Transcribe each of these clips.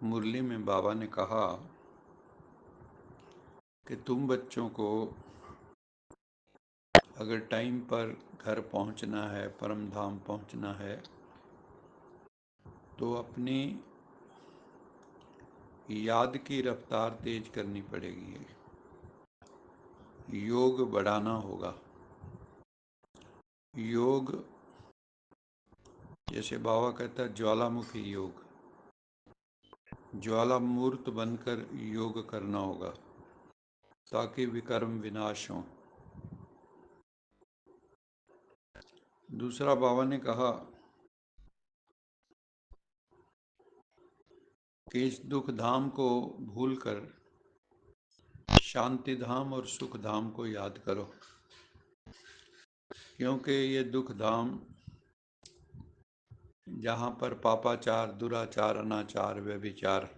मुरली में बाबा ने कहा कि तुम बच्चों को अगर टाइम पर घर पहुंचना है, परम धाम पहुंचना है, तो अपनी याद की रफ्तार तेज करनी पड़ेगी। योग बढ़ाना होगा। योग, जैसे बाबा कहता है, ज्वालामुखी योग, ज्वालामूर्त बनकर योग करना होगा ताकि विकर्म विनाश हो। दूसरा बाबा ने कहा कि इस दुख धाम को भूलकर शांति धाम और सुख धाम को याद करो, क्योंकि ये दुख धाम जहाँ पर पापाचार, दुराचार, अनाचार, व्यभिचार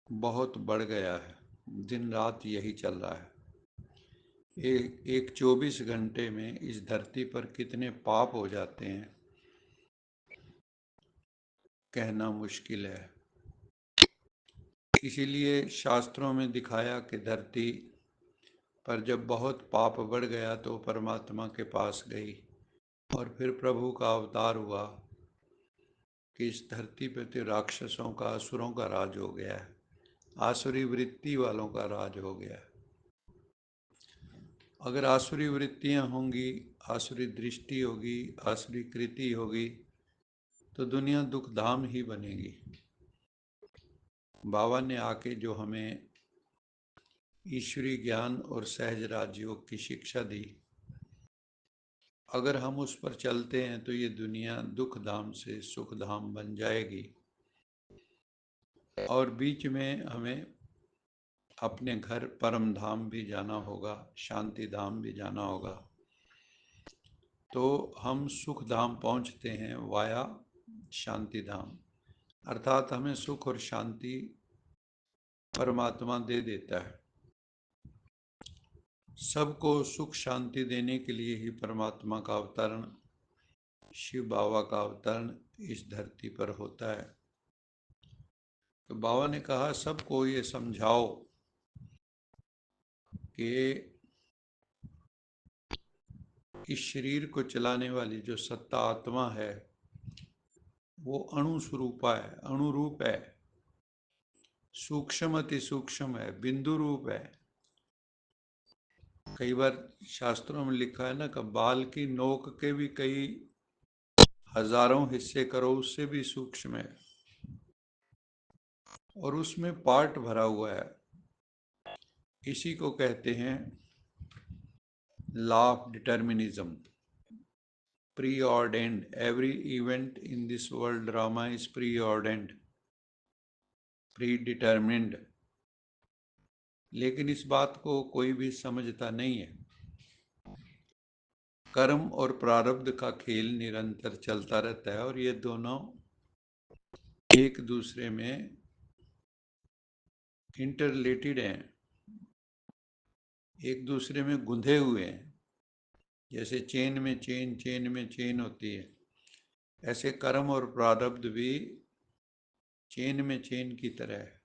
बहुत बढ़ गया है, दिन रात यही चल रहा है। एक 24 घंटे में इस धरती पर कितने पाप हो जाते हैं, कहना मुश्किल है। इसीलिए शास्त्रों में दिखाया कि धरती पर जब बहुत पाप बढ़ गया तो परमात्मा के पास गई और फिर प्रभु का अवतार हुआ कि इस धरती पर तो राक्षसों का, असुरों का राज हो गया है, आसुरी वृत्ति वालों का राज हो गया है। अगर आसुरी वृत्तियां होंगी, आसुरी दृष्टि होगी, आसुरी कृति होगी, तो दुनिया दुखधाम ही बनेगी। बाबा ने आके जो हमें ईश्वरी ज्ञान और सहज राजयोग की शिक्षा दी, अगर हम उस पर चलते हैं तो ये दुनिया दुख धाम से सुख धाम बन जाएगी। और बीच में हमें अपने घर परम धाम भी जाना होगा, शांति धाम भी जाना होगा। तो हम सुख धाम पहुंचते हैं वाया शांति धाम, अर्थात हमें सुख और शांति परमात्मा दे देता है। सबको सुख शांति देने के लिए ही परमात्मा का अवतरण, शिव बाबा का अवतरण इस धरती पर होता है। तो बाबा ने कहा सबको ये समझाओ कि इस शरीर को चलाने वाली जो सत्ता आत्मा है वो अणु स्वरूपा है, अणुरूप है, सूक्ष्म अति सूक्ष्म है, बिंदु रूप है। कई बार शास्त्रों में लिखा है ना कि बाल की नोक के भी कई हजारों हिस्से करो, उससे भी सूक्ष्म है, और उसमें पार्ट भरा हुआ है। इसी को कहते हैं law of determinism, preordained. Every event in this world drama is preordained, predetermined. लेकिन इस बात को कोई भी समझता नहीं है। कर्म और प्रारब्ध का खेल निरंतर चलता रहता है और ये दोनों एक दूसरे में इंटरलेटेड हैं, एक दूसरे में गुंधे हुए हैं। जैसे चेन में चेन, चेन में चेन होती है, ऐसे कर्म और प्रारब्ध भी चेन में चेन की तरह है।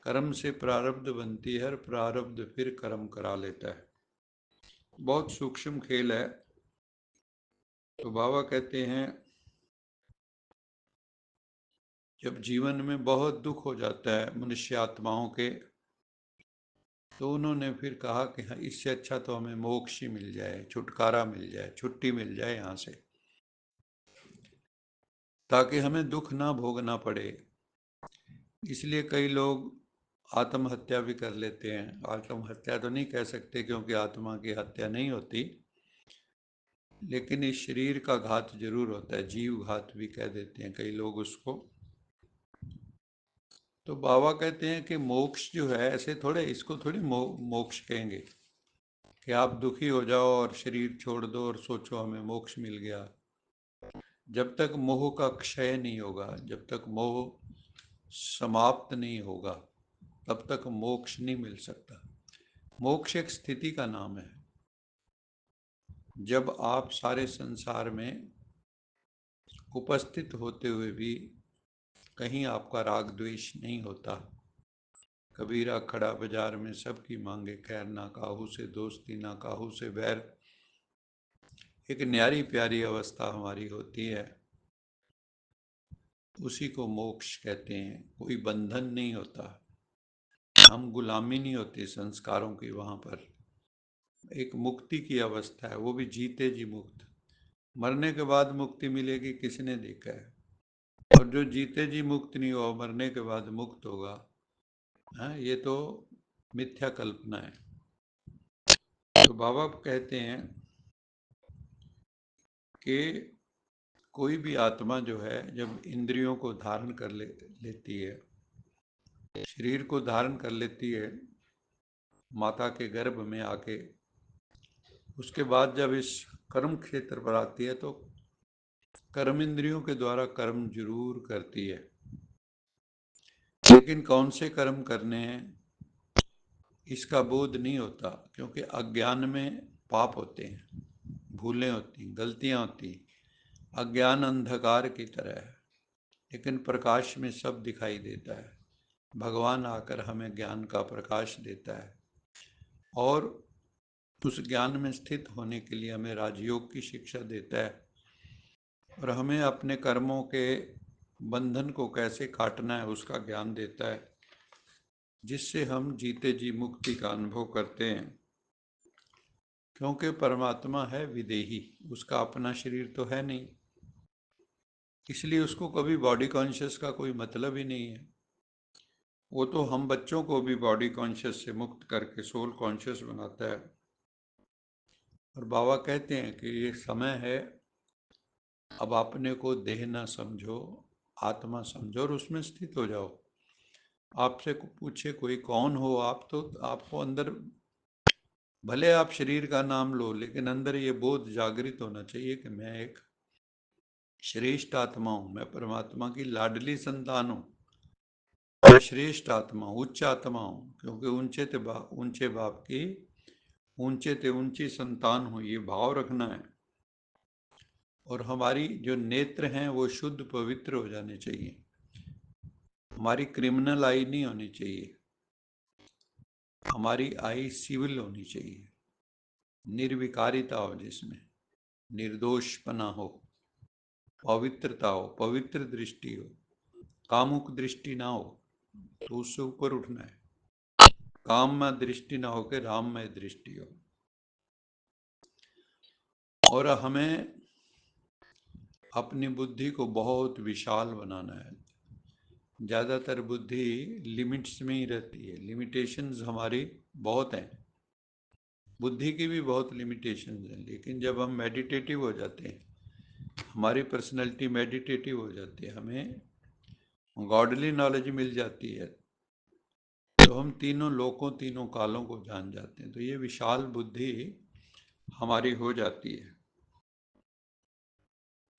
कर्म से प्रारब्ध बनती है और प्रारब्ध फिर कर्म करा लेता है। बहुत सूक्ष्म खेल है। तो बाबा कहते हैं जब जीवन में बहुत दुख हो जाता है मनुष्य आत्माओं के, तो उन्होंने फिर कहा कि हाँ, इससे अच्छा तो हमें मोक्ष ही मिल जाए, छुटकारा मिल जाए, छुट्टी मिल जाए यहाँ से, ताकि हमें दुख ना भोगना पड़े। इसलिए कई लोग आत्महत्या भी कर लेते हैं। आत्महत्या तो नहीं कह सकते क्योंकि आत्मा की हत्या नहीं होती, लेकिन इस शरीर का घात जरूर होता है, जीव घात भी कह देते हैं कई लोग उसको। तो बाबा कहते हैं कि मोक्ष जो है, ऐसे थोड़े इसको थोड़ी मोक्ष कहेंगे कि आप दुखी हो जाओ और शरीर छोड़ दो और सोचो हमें मोक्ष मिल गया। जब तक मोह का क्षय नहीं होगा, जब तक मोह समाप्त नहीं होगा, तब तक मोक्ष नहीं मिल सकता। मोक्ष एक स्थिति का नाम है। जब आप सारे संसार में उपस्थित होते हुए भी कहीं आपका राग द्वेष नहीं होता। कबीरा खड़ा बाजार में सबकी मांगे खैर, ना काहू से दोस्ती ना काहू से बैर। एक न्यारी प्यारी अवस्था हमारी होती है, उसी को मोक्ष कहते हैं। कोई बंधन नहीं होता, हम गुलामी नहीं होती संस्कारों की वहाँ पर। एक मुक्ति की अवस्था है, वो भी जीते जी मुक्त। मरने के बाद मुक्ति मिलेगी किसने देखा है? और जो जीते जी मुक्त नहीं हुआ मरने के बाद मुक्त होगा, हाँ, ये तो मिथ्या कल्पना है। तो बाबा कहते हैं कि कोई भी आत्मा जो है जब इंद्रियों को धारण कर लेती है, शरीर को धारण कर लेती है माता के गर्भ में आके, उसके बाद जब इस कर्म क्षेत्र पर आती है तो कर्म इंद्रियों के द्वारा कर्म जरूर करती है, लेकिन कौन से कर्म करने हैं इसका बोध नहीं होता, क्योंकि अज्ञान में पाप होते हैं, भूलें होती, गलतियां होती। अज्ञान अंधकार की तरह है, लेकिन प्रकाश में सब दिखाई देता है। भगवान आकर हमें ज्ञान का प्रकाश देता है और उस ज्ञान में स्थित होने के लिए हमें राजयोग की शिक्षा देता है और हमें अपने कर्मों के बंधन को कैसे काटना है उसका ज्ञान देता है, जिससे हम जीते जी मुक्ति का अनुभव करते हैं। क्योंकि परमात्मा है विदेही, उसका अपना शरीर तो है नहीं, इसलिए उसको कभी बॉडी कॉन्शियस का कोई मतलब ही नहीं है। वो तो हम बच्चों को भी बॉडी कॉन्शियस से मुक्त करके सोल कॉन्शियस बनाता है। और बाबा कहते हैं कि ये समय है, अब अपने को देह ना समझो, आत्मा समझो और उसमें स्थित हो जाओ। आपसे पूछे कोई कौन हो आप, तो आपको अंदर भले आप शरीर का नाम लो, लेकिन अंदर ये बोध जागृत होना चाहिए कि मैं एक श्रेष्ठ आत्मा हूँ, मैं परमात्मा की लाडली संतान हूँ, मैं श्रेष्ठ आत्मा, उच्च आत्मा हूँ, क्योंकि ऊंचे बाप की ऊंचे ते ऊंची संतान हूँ, ये भाव रखना है। और हमारी जो नेत्र हैं वो शुद्ध पवित्र हो जाने चाहिए, हमारी क्रिमिनल आई नहीं होनी चाहिए, हमारी आई सिविल होनी चाहिए, निर्विकारिता हो जिसमें, निर्दोषपना हो, पवित्रता हो, पवित्र दृष्टि हो, कामुक दृष्टि ना हो, तो उससे ऊपर उठना है। काम में दृष्टि ना हो के राम में दृष्टि हो। और हमें अपनी बुद्धि को बहुत विशाल बनाना है। ज़्यादातर बुद्धि लिमिट्स में ही रहती है, लिमिटेशंस हमारी बहुत हैं, बुद्धि की भी बहुत लिमिटेशंस हैं। लेकिन जब हम मेडिटेटिव हो जाते हैं, हमारी पर्सनैलिटी मेडिटेटिव हो जाती है, हमें गॉडली नॉलेज मिल जाती है, तो हम तीनों लोकों तीनों कालों को जान जाते हैं। तो ये विशाल बुद्धि हमारी हो जाती है।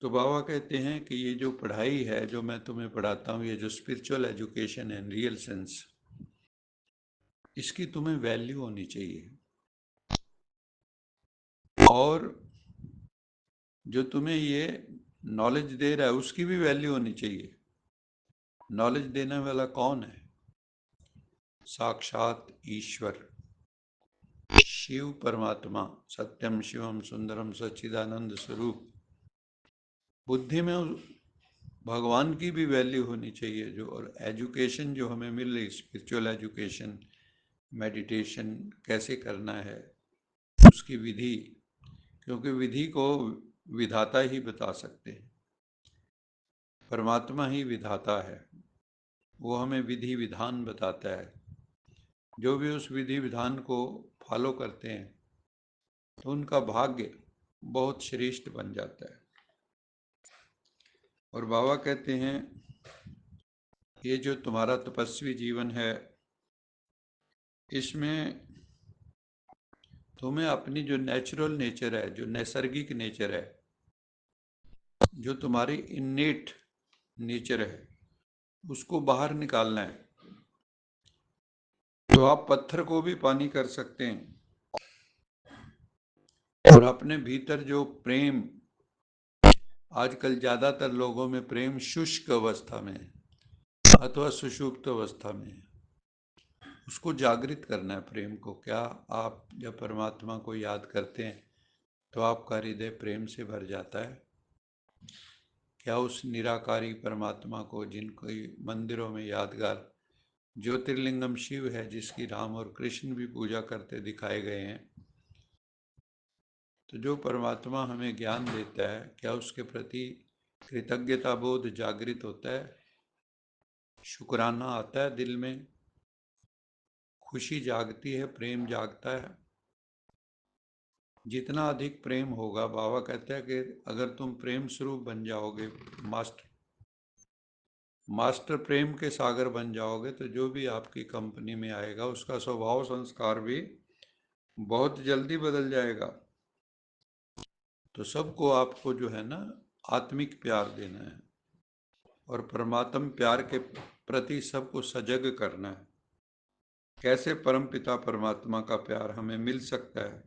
तो बाबा कहते हैं कि ये जो पढ़ाई है जो मैं तुम्हें पढ़ाता हूँ, ये जो स्पिरिचुअल एजुकेशन है इन रियल सेंस, इसकी तुम्हें वैल्यू होनी चाहिए। और जो तुम्हें ये नॉलेज दे रहा है उसकी भी वैल्यू होनी चाहिए। नॉलेज देने वाला कौन है? साक्षात ईश्वर, शिव परमात्मा, सत्यम शिवम सुंदरम सच्चिदानंद स्वरूप। बुद्धि में भगवान की भी वैल्यू होनी चाहिए। जो और एजुकेशन जो हमें मिल रही, स्पिरिचुअल एजुकेशन, मेडिटेशन कैसे करना है उसकी विधि, क्योंकि विधि को विधाता ही बता सकते हैं, परमात्मा ही विधाता है, वो हमें विधि विधान बताता है। जो भी उस विधि विधान को फॉलो करते हैं तो उनका भाग्य बहुत श्रेष्ठ बन जाता है। और बाबा कहते हैं ये जो तुम्हारा तपस्वी जीवन है, इसमें तुम्हें अपनी जो नेचुरल नेचर है, जो नैसर्गिक नेचर है, जो तुम्हारी इन्नेट नेचर है, उसको बाहर निकालना है। तो आप पत्थर को भी पानी कर सकते हैं। और अपने भीतर जो प्रेम, आजकल ज़्यादातर लोगों में प्रेम शुष्क अवस्था में है, अथवा सुषुप्त अवस्था में है, उसको जागृत करना है प्रेम को। क्या आप जब परमात्मा को याद करते हैं तो आपका हृदय प्रेम से भर जाता है? क्या उस निराकारी परमात्मा को, जिनको मंदिरों में यादगार ज्योतिर्लिंगम शिव है, जिसकी राम और कृष्ण भी पूजा करते दिखाए गए हैं, तो जो परमात्मा हमें ज्ञान देता है, क्या उसके प्रति कृतज्ञता बोध जागृत होता है? शुक्राना आता है दिल में, खुशी जागती है, प्रेम जागता है? जितना अधिक प्रेम होगा, बाबा कहते हैं कि अगर तुम प्रेम स्वरूप बन जाओगे, मास्टर प्रेम के सागर बन जाओगे, तो जो भी आपकी कंपनी में आएगा उसका स्वभाव संस्कार भी बहुत जल्दी बदल जाएगा। तो सबको आपको जो है ना, आत्मिक प्यार देना है और परमात्म प्यार के प्रति सबको सजग करना है। कैसे परमपिता परमात्मा का प्यार हमें मिल सकता है,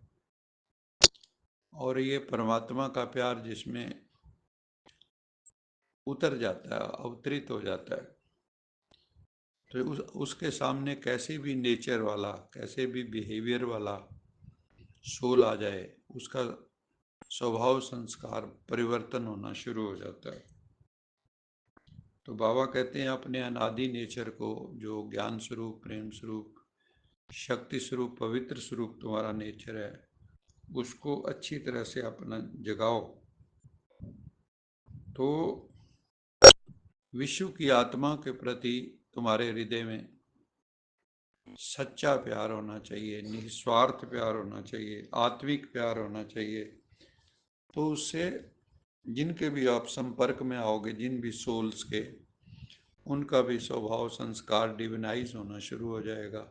और ये परमात्मा का प्यार जिसमें उतर जाता है, अवतरित हो जाता है, तो उसके सामने कैसे भी नेचर वाला, कैसे भी बिहेवियर वाला सोल आ जाए, उसका स्वभाव संस्कार परिवर्तन होना शुरू हो जाता है। तो बाबा कहते हैं अपने अनादि नेचर को, जो ज्ञान स्वरूप, प्रेम स्वरूप, शक्ति स्वरूप, पवित्र स्वरूप तुम्हारा नेचर है, उसको अच्छी तरह से अपना जगाओ, तो विश्व की आत्मा के प्रति तुम्हारे हृदय में सच्चा प्यार होना चाहिए, निस्वार्थ प्यार होना चाहिए, आत्मिक प्यार होना चाहिए। तो उससे जिनके भी आप संपर्क में आओगे, जिन भी सोल्स के, उनका भी स्वभाव संस्कार डिविनाइज होना शुरू हो जाएगा।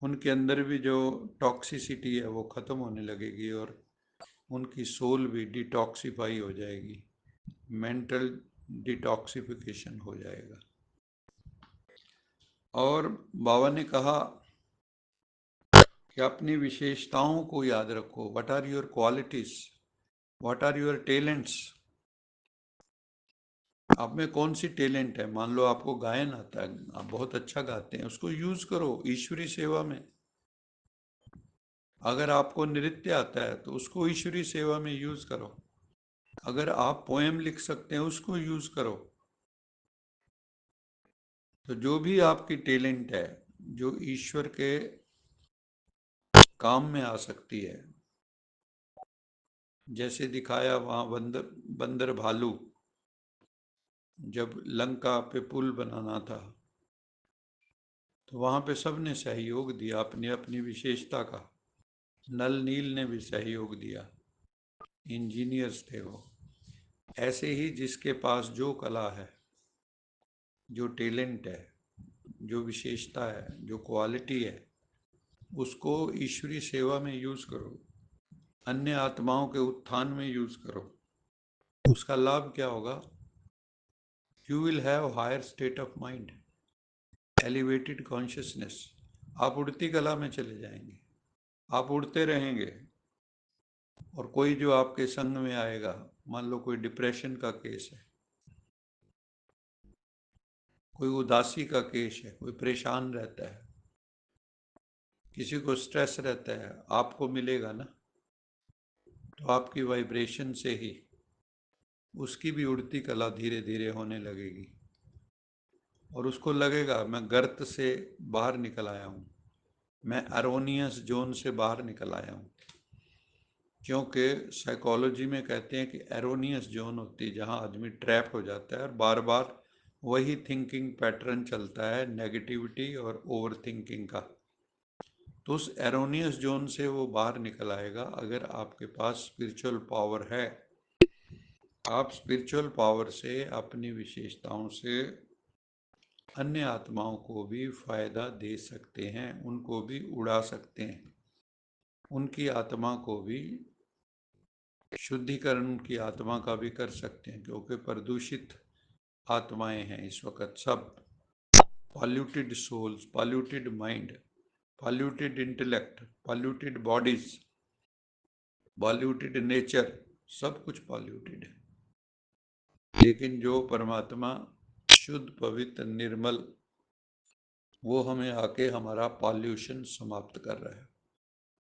उनके अंदर भी जो टॉक्सिसिटी है वो ख़त्म होने लगेगी और उनकी सोल भी डिटॉक्सिफाई हो जाएगी, मेंटल डिटॉक्सिफिकेशन हो जाएगा। और बाबा ने कहा कि अपनी विशेषताओं को याद रखो। What are your qualities, what are your talents. आप में कौन सी टैलेंट है? मान लो आपको गायन आता है, आप बहुत अच्छा गाते हैं, उसको यूज करो ईश्वरी सेवा में। अगर आपको नृत्य आता है तो उसको ईश्वरी सेवा में यूज करो। अगर आप पोएम लिख सकते हैं उसको यूज करो। तो जो भी आपकी टैलेंट है, जो ईश्वर के काम में आ सकती है, जैसे दिखाया वहाँ बंदर बंदर भालू, जब लंका पे पुल बनाना था तो वहाँ पे सबने सहयोग दिया अपनी अपनी विशेषता का। नल नील ने भी सहयोग दिया, इंजीनियर्स थे वो। ऐसे ही जिसके पास जो कला है, जो टैलेंट है, जो विशेषता है, जो क्वालिटी है, उसको ईश्वरी सेवा में यूज करो, अन्य आत्माओं के उत्थान में यूज करो। उसका लाभ क्या होगा? You will have higher state of mind, elevated consciousness. आप उड़ती कला में चले जाएंगे, आप उड़ते रहेंगे। और कोई जो आपके संग में आएगा, मान लो कोई डिप्रेशन का केस है, कोई उदासी का केस है, कोई परेशान रहता है, किसी को स्ट्रेस रहता है, आपको मिलेगा ना, तो आपकी वाइब्रेशन से ही उसकी भी उड़ती कला धीरे धीरे होने लगेगी और उसको लगेगा मैं गर्त से बाहर निकल आया हूँ, मैं एरोनियस जोन से बाहर निकल आया हूँ। क्योंकि साइकोलॉजी में कहते हैं कि एरोनियस जोन होती है जहाँ आदमी ट्रैप हो जाता है और बार बार वही थिंकिंग पैटर्न चलता है, नेगेटिविटी और ओवर थिंकिंग का। तो उस एरोनियस जोन से वो बाहर निकल आएगा अगर आपके पास स्पिरिचुअल पावर है। आप स्पिरिचुअल पावर से, अपनी विशेषताओं से अन्य आत्माओं को भी फायदा दे सकते हैं, उनको भी उड़ा सकते हैं, उनकी आत्मा को भी शुद्धिकरण, उनकी आत्मा का भी कर सकते हैं। क्योंकि प्रदूषित आत्माएं हैं इस वक्त सब, polluted souls, polluted mind, polluted intellect, polluted bodies, polluted nature, सब कुछ पॉल्यूटेड है। लेकिन जो परमात्मा शुद्ध पवित्र निर्मल, वो हमें आके हमारा पॉल्यूशन समाप्त कर रहा है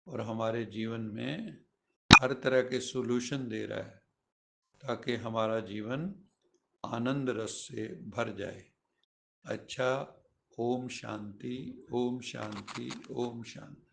और हमारे जीवन में हर तरह के सॉल्यूशन दे रहा है ताकि हमारा जीवन आनंद रस से भर जाए। अच्छा, ओम शांति, ओम शांति, ओम शांति।